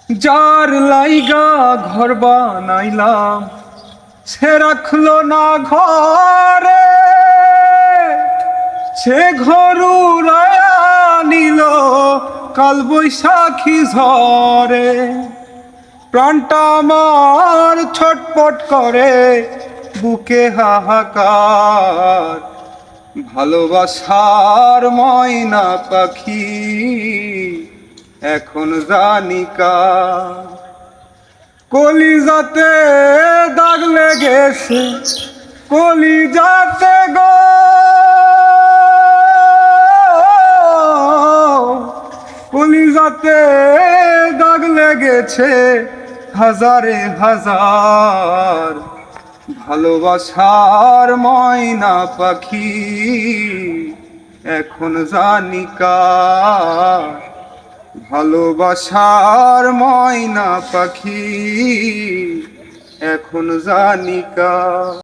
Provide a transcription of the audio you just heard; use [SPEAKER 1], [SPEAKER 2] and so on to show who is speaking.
[SPEAKER 1] যার লাইগা ঘর বানাইলাম সে রাখলো না ঘরে, সে ঘর উড়ায়া নিল কাল বৈশাখী ঝড়ে। প্রাণটা আমার ছটপট করে বুকে হাহাকার, ভালোবাসার ময়না পাখি এখন জানিকা। কলিজাতে দাগ লেগেছে, কলিজাতে গো, কলিজাতে দাগ লেগেছে হাজারে হাজার। ভালোবাসার ময়না পাখি এখন জানিকা, ভালোবাসার ময়না পাখি এখন জানিকা।